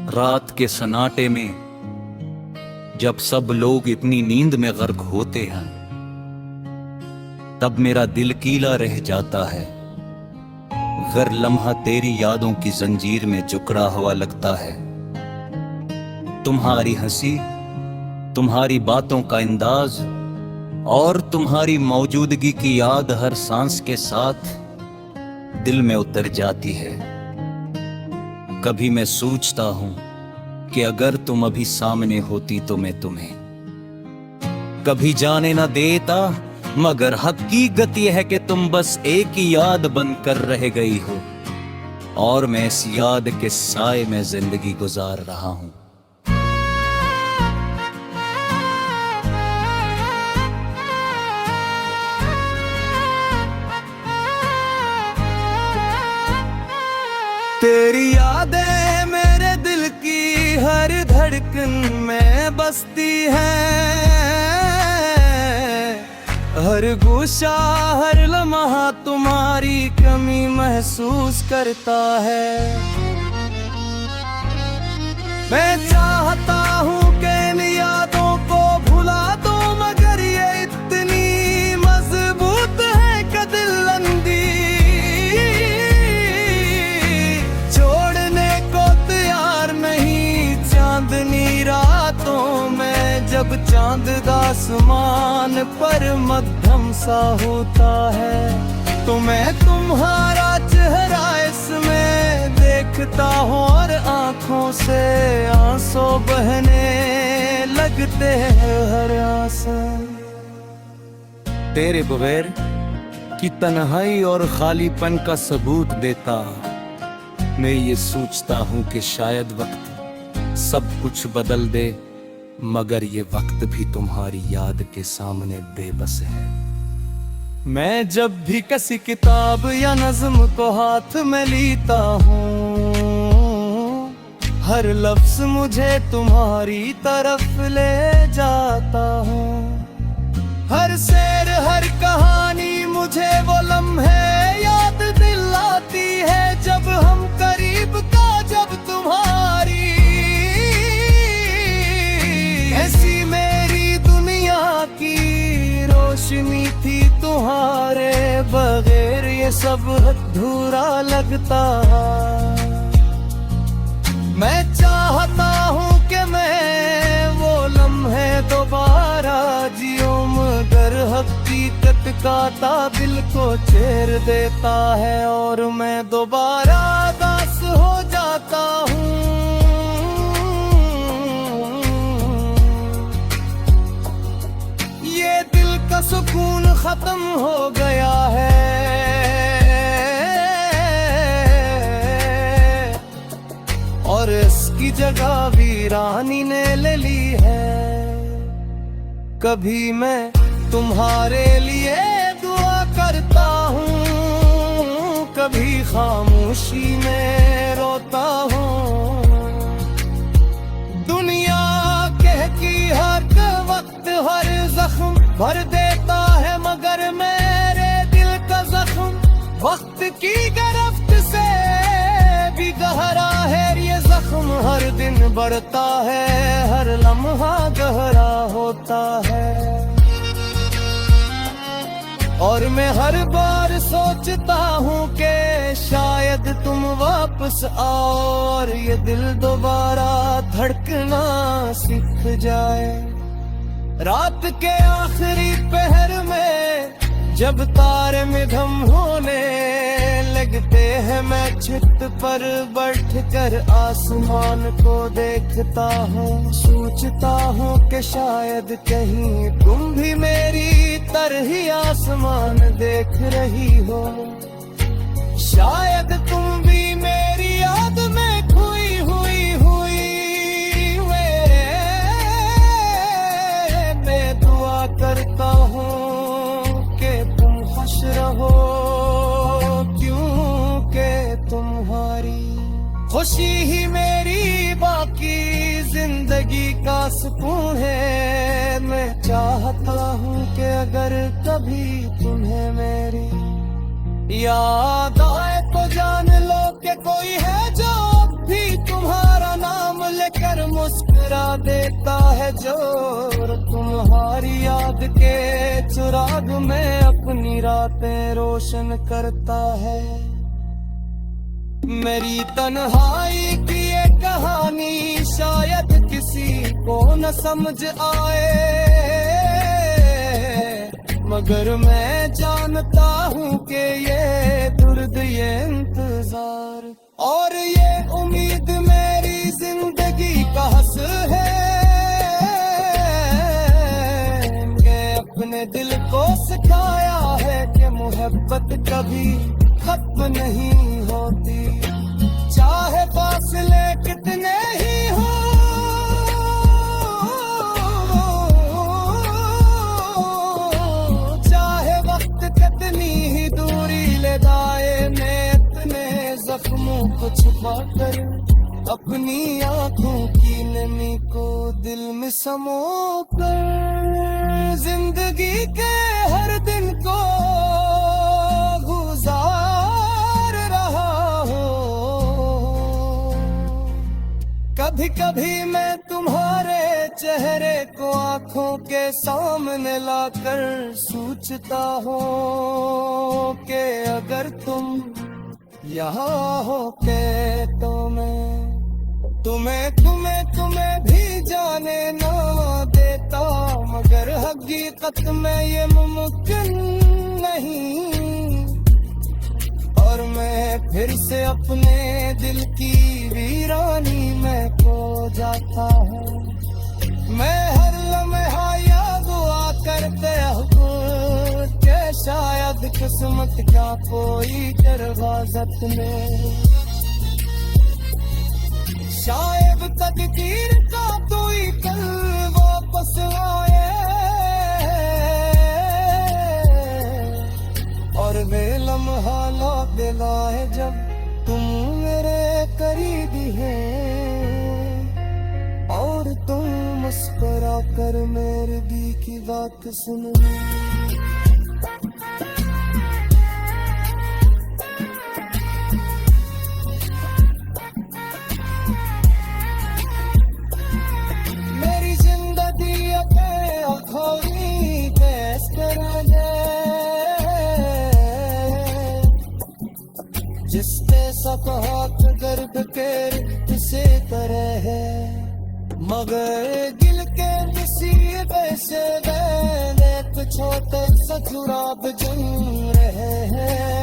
रात के सन्नाटे में जब सब लोग इतनी नींद में गर्क होते हैं, तब मेरा दिल कीला रह जाता है। हर लम्हा तेरी यादों की जंजीर में जकड़ा हुआ लगता है। तुम्हारी हंसी, तुम्हारी बातों का अंदाज और तुम्हारी मौजूदगी की याद हर सांस के साथ दिल में उतर जाती है। कभी मैं सोचता हूं कि अगर तुम अभी सामने होती तो मैं तुम्हें कभी जाने न देता, मगर हकीकत यह है कि तुम बस एक ही याद बनकर रह गई हो और मैं इस याद के साए में जिंदगी गुजार रहा हूं। तेरी यादें मेरे दिल की हर धड़कन में बसती है। हर गोशा हर लम्हा तुम्हारी कमी महसूस करता है। मैं चाहता हूँ कि इन यादों को भुला दूं, मगर ये इतनी मजबूत है कि दिल अंधी रातों में। जब चांद आसमान पर मध्यम सा होता है तो मैं तुम्हारा चेहरा इसमें देखता हूँ और आंखों से आंसू बहने लगते हैं हर आंसू। तेरे बगैर की तन्हाई और खालीपन का सबूत देता मैं ये सोचता हूँ कि शायद वक्त सब कुछ बदल दे, मगर ये वक्त भी तुम्हारी याद के सामने बेबस है। मैं जब भी किसी किताब या नज्म को हाथ में लेता हूँ, हर लफ्ज मुझे तुम्हारी तरफ ले जाता हूँ। हर शेर हर कहानी मुझे वो लम्हे याद दिलाती है, जब हम करीब था जब तुम्हारी ऐसी मेरी दुनिया की रोशनी थी। तुम्हारे बगैर ये सब अधूरा लगता। मैं चाहता हूँ कि मैं वो लम्हे दोबारा जियूं, मगर हकीकत का ताबिल को चेर देता है और मैं दोबारा दास हो जाता हूँ। ये दिल का सुकून खत्म हो गया है और इसकी जगह वीरानी ने ले ली है। कभी मैं तुम्हारे लिए दुआ करता हूँ, कभी खामोशी में रोता हूँ। दुनिया कहती हर वक्त हर जख्म भर देता है, मगर मेरे दिल का जख्म वक्त की गिरफ्त से भी गहरा है। ये जख्म हर दिन बढ़ता है, हर लम्हा गहरा होता है और मैं हर बार सोचता हूँ कि शायद तुम वापस आओ और ये दिल दोबारा धड़कना सीख जाए। रात के आखिरी पहर में जब तारे मध्यम होने लगते हैं, मैं छत पर बैठकर आसमान को देखता हूँ। सोचता हूँ कि शायद कहीं तुम भी मेरी तरह ही आसमान देख रही हो। शायद तुम भी मेरी याद में खोई हुई मैं दुआ करता हूँ कि तुम खुश रहो, क्योंकि तुम्हारी खुशी ही मेरी बाकी जिंदगी का सुकून है। मैं चाहता हूँ कि अगर कभी तुम्हें मेरी याद आए तो जान लो कि कोई है जो भी तुम्हारा नाम चेहरा देता है जोर, तुम्हारी याद के चिराग में अपनी रातें रोशन करता है। मेरी तन्हाई की ये कहानी शायद किसी को न समझ आए, मगर मैं जानता हूँ कि ये दर्द, ये इंतजार और ये उम्मीद मेरी जिंदगी का हंस है। ये अपने दिल को सिखाया है कि मोहब्बत कभी खत्म नहीं होती, चाहे फासले कितने ही हो। चाहे वक्त कितनी ही दूरी ले जाए, मैं इतने जख्मों को छुपा कर अपनी आंखों की नमी को दिल में समो कर जिंदगी के हर दिन को गुजार रहा हूँ। कभी कभी मैं तुम्हारे चेहरे को आंखों के सामने लाकर सोचता हूँ कि अगर तुम यहाँ हो के तो मैं तुम्हें भी जाने ना देता, मगर हकीकत में ये मुमकिन नहीं। और मैं फिर से अपने दिल की वीरानी में खो जाता हूँ। मैं हर लम्हा याद हुआ करते हूँ कि शायद किस्मत का कोई दरवाज़त में, शायद तकदीर का कोई कल वापस आए और वे लम्हा लौट दिलाए जब तुम मेरे करीबी हैं और तुम मुस्कुरा कर मेरे दिल की बात सुन। जिसपे सफात गर्द के से तरह है, मगर दिल के नसीबे से एक छोटे सा जुराब जम रहे हैं।